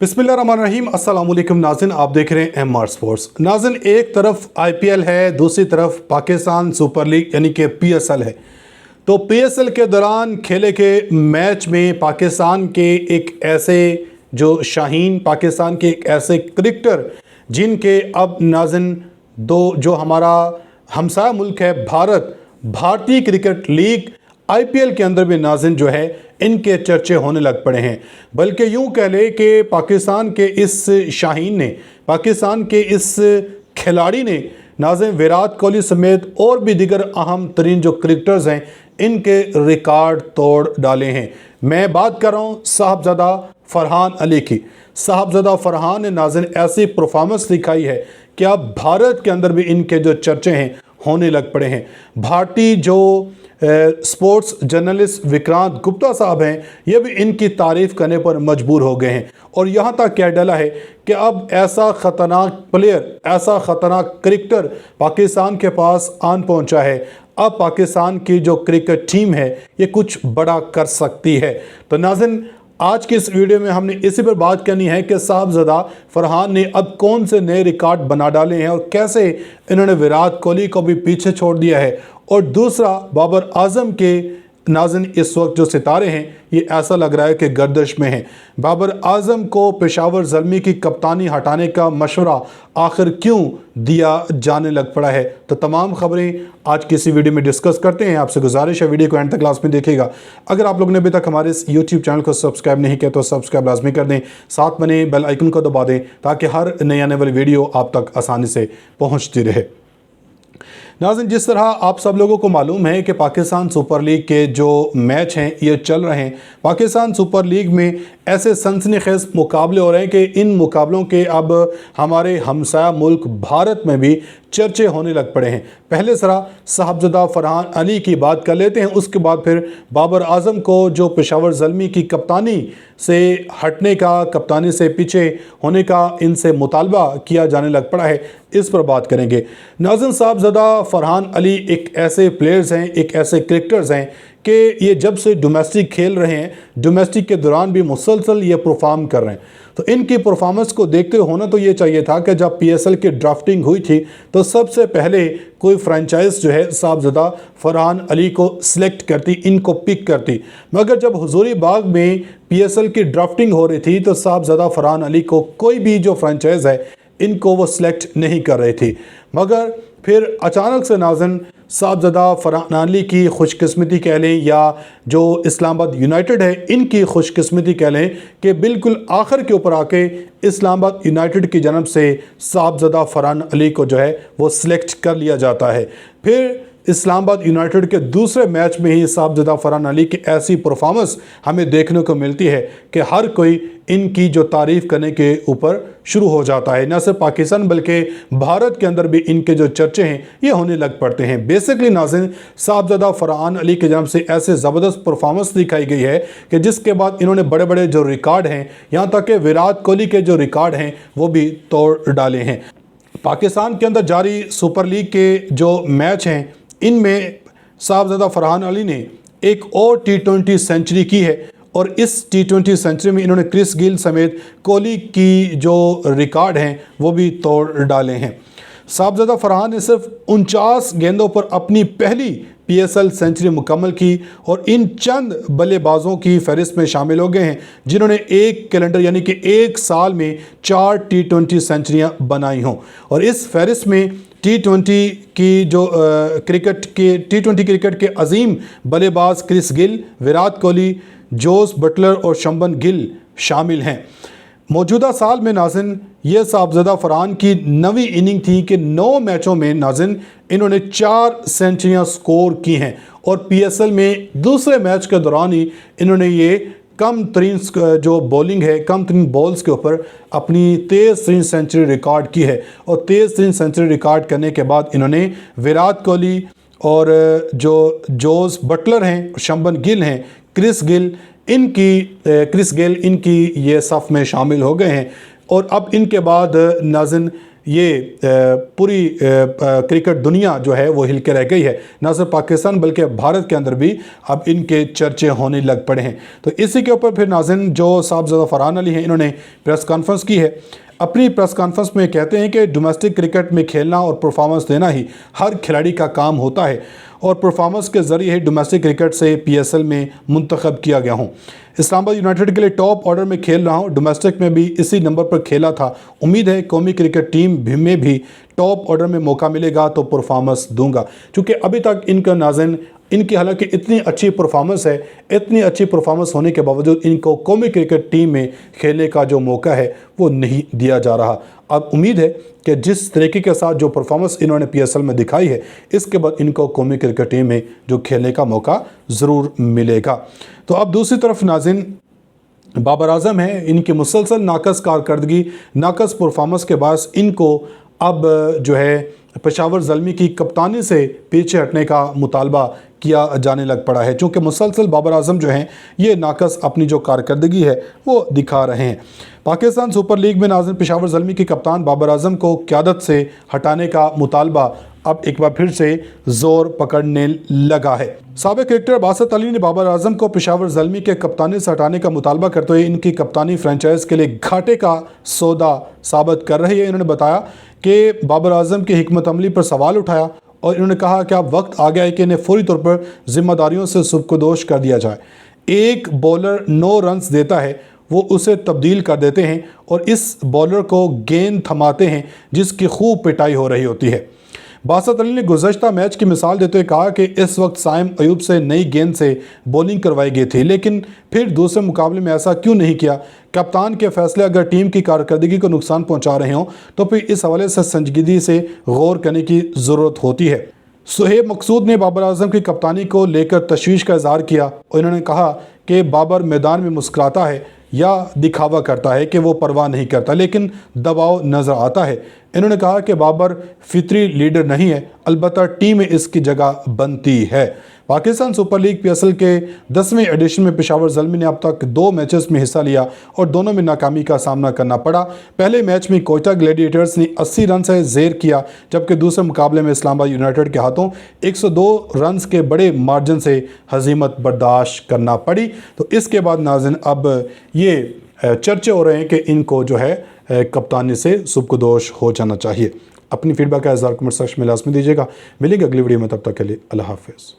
बिस्मिल्लाहिर्रहमानिर्रहीम। अस्सलाम वालेकुम नाज़रीन, आप देख रहे हैं एमआर स्पोर्ट्स। नाज़रीन, एक तरफ आईपीएल है, दूसरी तरफ पाकिस्तान सुपर लीग यानी कि पीएसएल है। तो पीएसएल के दौरान खेले के मैच में पाकिस्तान के एक ऐसे जो शाहीन, पाकिस्तान के एक ऐसे क्रिकेटर जिनके अब नाज़रीन दो जो हमारा हमसाया मुल्क है भारत, भारतीय क्रिकेट लीग आईपीएल के अंदर भी नाज़रीन जो है इनके चर्चे होने लग पड़े हैं। बल्कि यूं कह ले कि पाकिस्तान के इस शाहीन ने, पाकिस्तान के इस खिलाड़ी ने नाज़रीन विराट कोहली समेत और भी दीगर अहम तरीन जो क्रिकेटर्स हैं इनके रिकॉर्ड तोड़ डाले हैं। मैं बात कर रहा हूँ साहबजादा फरहान अली की। साहबजादा फरहान ने नाज़रीन ऐसी परफॉर्मेंस दिखाई है कि अब भारत के अंदर भी इनके जो चर्चे हैं होने लग पड़े हैं। भारतीय जो स्पोर्ट्स जर्नलिस्ट विक्रांत गुप्ता साहब हैं, ये भी इनकी तारीफ करने पर मजबूर हो गए हैं और यहाँ तक कह डाला है कि अब ऐसा ख़तरनाक प्लेयर, ऐसा ख़तरनाक क्रिकेटर पाकिस्तान के पास आन पहुँचा है। अब पाकिस्तान की जो क्रिकेट टीम है ये कुछ बड़ा कर सकती है। तो नाज़रीन, आज की इस वीडियो में हमने इसी पर बात करनी है कि साहबजादा फरहान ने अब कौन से नए रिकॉर्ड बना डाले हैं और कैसे इन्होंने विराट कोहली को भी पीछे छोड़ दिया है। और दूसरा, बाबर आजम के नाज़रीन इस वक्त जो सितारे हैं ये ऐसा लग रहा है कि गर्दिश में हैं। बाबर आजम को पेशावर ज़ल्मी की कप्तानी हटाने का मशवरा आखिर क्यों दिया जाने लग पड़ा है, तो तमाम खबरें आज की इसी वीडियो में डिस्कस करते हैं। आपसे गुजारिश है वीडियो को एंड तक क्लास में देखिएगा। अगर आप लोगों ने अभी तक हमारे इस यूट्यूब चैनल को सब्सक्राइब नहीं किया तो सब्सक्राइब लाजमी कर दें, साथ बने बेल आइकन को दबा दें ताकि हर नई आने वाली वीडियो आप तक आसानी से पहुँचती रहे। नाज़रीन, जिस तरह आप सब लोगों को मालूम है कि पाकिस्तान सुपर लीग के जो मैच हैं ये चल रहे हैं। पाकिस्तान सुपर लीग में ऐसे सनसनीखेज़ मुकाबले हो रहे हैं कि इन मुकाबलों के अब हमारे हमसाया मुल्क भारत में भी चर्चे होने लग पड़े हैं। पहले ज़रा साहबजादा फरहान अली की बात कर लेते हैं, उसके बाद फिर बाबर आजम को जो पेशावर ज़ल्मी की कप्तानी से हटने का, कप्तानी से पीछे होने का इनसे मुतालबा किया जाने लग पड़ा है, इस पर बात करेंगे। नाज़रीन, साहबजादा फरहान अली एक ऐसे प्लेयर्स हैं, एक ऐसे क्रिकेटर्स हैं कि ये जब से डोमेस्टिक खेल रहे हैं, डोमेस्टिक के दौरान भी मुसलसल ये परफॉर्म कर रहे हैं। तो इनकी परफॉर्मेंस को देखते होना तो ये चाहिए था कि जब पीएसएल की ड्राफ्टिंग हुई थी तो सबसे पहले कोई फ्रेंचाइज जो है साहबजादा फरहान अली को सिलेक्ट करती, इनको पिक करती। मगर जब हुजूरी बाग में पीएसएल की ड्राफ्टिंग हो रही थी तो साहबजादा फरहान अली को कोई भी जो फ्रेंचाइज है इनको वो सिलेक्ट नहीं कर रही थी। मगर फिर अचानक से नाज़रीन साहबजादा फरहान अली की खुशकिस्मती कह लें या जो इस्लामाबाद यूनाइटेड है इनकी खुशकिस्मती कह लें कि बिल्कुल आखिर के ऊपर आके इस्लामाबाद यूनाइटेड की जानब से साहबजादा फरहान अली को जो है वो सिलेक्ट कर लिया जाता है। फिर इस्लामाबाद यूनाइटेड के दूसरे मैच में ही साहबजादा फरहान अली की ऐसी परफॉर्मेंस हमें देखने को मिलती है कि हर कोई इनकी जो तारीफ़ करने के ऊपर शुरू हो जाता है। न सिर्फ पाकिस्तान बल्कि भारत के अंदर भी इनके जो चर्चे हैं ये होने लग पड़ते हैं। बेसिकली नाज़रीन, साहबजादा फरहान अली की जानब से ऐसे ज़बरदस्त परफॉर्मेंस दिखाई गई है कि जिसके बाद इन्होंने बड़े बड़े जो रिकॉर्ड हैं, यहाँ तक कि विराट कोहली के जो रिकॉर्ड हैं वो भी तोड़ डाले हैं। पाकिस्तान के अंदर जारी सुपर लीग के जो मैच हैं इनमें साहबजादा फरहान अली ने एक और टी20 सेंचुरी की है और इस टी20 सेंचुरी में इन्होंने क्रिस गिल समेत कोहली की जो रिकॉर्ड हैं वो भी तोड़ डाले हैं। साहबजादा फरहान ने सिर्फ 49 गेंदों पर अपनी पहली पीएसएल सेंचुरी मुकम्मल की और इन चंद बल्लेबाजों की फहरिस्त में शामिल हो गए हैं जिन्होंने एक कैलेंडर यानी कि एक साल में 4 टी20 सेंचुरियां बनाई हों। और इस फहरिस्त में टी20 की जो टी20 क्रिकेट के अजीम बल्लेबाज Chris Gayle, Virat Kohli, Jos Buttler और शंबन गिल शामिल हैं। मौजूदा साल में नाज़रीन ये साहबजादा फरहान की नवी इनिंग थी कि 9 मैचों में नाज़रीन इन्होंने 4 सेंचुरियां स्कोर की हैं और पीएसएल में दूसरे मैच के दौरान ही इन्होंने ये कम तरीन जो बॉलिंग है, कम तरीन बॉल्स के ऊपर अपनी तेज़ तरीन सेंचुरी रिकॉर्ड की है। और तेज़ तरीन सेंचुरी रिकॉर्ड करने के बाद इन्होंने विराट कोहली और जो जोस बटलर हैं, शंबन गिल हैं, क्रिस गेल इनकी ये सफ़ में शामिल हो गए हैं। और अब इनके बाद नाज़रीन ये पूरी क्रिकेट दुनिया जो है वो हिल के रह गई है। न सिर्फ पाकिस्तान बल्कि भारत के अंदर भी अब इनके चर्चे होने लग पड़े हैं। तो इसी के ऊपर फिर नाज़रीन जो साहबजादा फरहान अली हैं, इन्होंने प्रेस कॉन्फ्रेंस की है। अपनी प्रेस कॉन्फ्रेंस में कहते हैं कि डोमेस्टिक क्रिकेट में खेलना और परफॉर्मेंस देना ही हर खिलाड़ी का काम होता है और परफॉर्मेंस के ज़रिए ही डोमेस्टिक क्रिकेट से PSL में मुंतखब किया गया हूँ। इस्लामाबाद यूनाइटेड के लिए टॉप ऑर्डर में खेल रहा हूँ, डोमेस्टिक में भी इसी नंबर पर खेला था। उम्मीद है कौमी क्रिकेट टीम में भी टॉप ऑर्डर में मौका मिलेगा तो परफॉर्मेंस दूंगा। क्योंकि अभी तक इनका नाज़रीन इनकी हालांकि इतनी अच्छी परफॉर्मेंस है, इतनी अच्छी परफॉर्मेंस होने के बावजूद इनको कौमी क्रिकेट टीम में खेलने का जो मौका है वो नहीं दिया जा रहा। अब उम्मीद है कि जिस तरीके के साथ जो परफॉर्मेंस इन्होंने PSL में दिखाई है, इसके बाद इनको कौमी क्रिकेट टीम में जो खेलने का मौका ज़रूर मिलेगा। तो अब दूसरी तरफ नाज़रीन बाबर आजम है, इनकी मुसलसल नाकस कारकर्दगी, नाकस परफॉर्मेंस के बाद इनको अब जो है पेशावर ज़ल्मी की कप्तानी से पीछे हटने का मुतालबा किया जाने लग पड़ा है। चूँकि मुसलसल बाबर आजम जो हैं ये नाकस अपनी जो कारकर्दगी है वो दिखा रहे हैं। पाकिस्तान सुपर लीग में नाज़रीन पेशावर ज़ल्मी की कप्तान बाबर आजम को क़यादत से हटाने का मुतालबा अब एक बार फिर से ज़ोर पकड़ने लगा है। साबिक़ क्रिकेटर बासत अली ने बाबर आजम को पेशावर ज़ल्मी के कप्तानी से हटाने का मुतालबा करते हुए इनकी कप्तानी फ्रेंचाइज के लिए घाटे का सौदा साबित कर रही है। इन्होंने बताया कि बाबर आजम की हिकमत अमली पर सवाल उठाया और इन्होंने कहा कि अब वक्त आ गया है कि इन्हें फौरी तौर पर जिम्मेदारियों से सुबकदोश कर दिया जाए। एक बॉलर 9 रन्स देता है, वो उसे तब्दील कर देते हैं और इस बॉलर को गेंद थमाते हैं जिसकी खूब पिटाई हो रही होती है। बासत अली ने गुज़श्ता मैच की मिसाल देते हुए कहा कि इस वक्त साइम अयूब से नई गेंद से बॉलिंग करवाई गई थी, लेकिन फिर दूसरे मुकाबले में ऐसा क्यों नहीं किया। कप्तान के फैसले अगर टीम की कारकर्दगी को नुकसान पहुंचा रहे हों तो फिर इस हवाले से संजीदगी से गौर करने की ज़रूरत होती है। सुहेब मकसूद ने बाबर आजम की कप्तानी को लेकर तशवीश का इजहार किया और इन्होंने कहा कि बाबर मैदान में मुस्कुराता है या दिखावा करता है कि वो परवाह नहीं करता, लेकिन दबाव नज़र आता है। इन्होंने कहा कि बाबर फितरी लीडर नहीं है, अलबत्ता टीम में इसकी जगह बनती है। पाकिस्तान सुपर लीग PSL के 10वें एडिशन में पेशावर ज़ल्मी ने अब तक 2 मैचेस में हिस्सा लिया और दोनों में नाकामी का सामना करना पड़ा। पहले मैच में कोयटा ग्लैडिएटर्स ने 80 रन से ज़ेर किया, जबकि दूसरे मुकाबले में इस्लामाबाद यूनाइटेड के हाथों 102 रन के बड़े मार्जिन से हजीमत बर्दाश्त करना पड़ी। तो इसके बाद नाज़रीन अब ये चर्चे हो रहे हैं कि इनको जो है कप्तानी से सुबकदोश हो जाना चाहिए। अपनी फीडबैक का इज़हार कमेंट सेक्शन में लाज़मी दीजिएगा। मिलेंगे अगली वीडियो में, तब तक के लिए अल्लाह हाफ़िज़।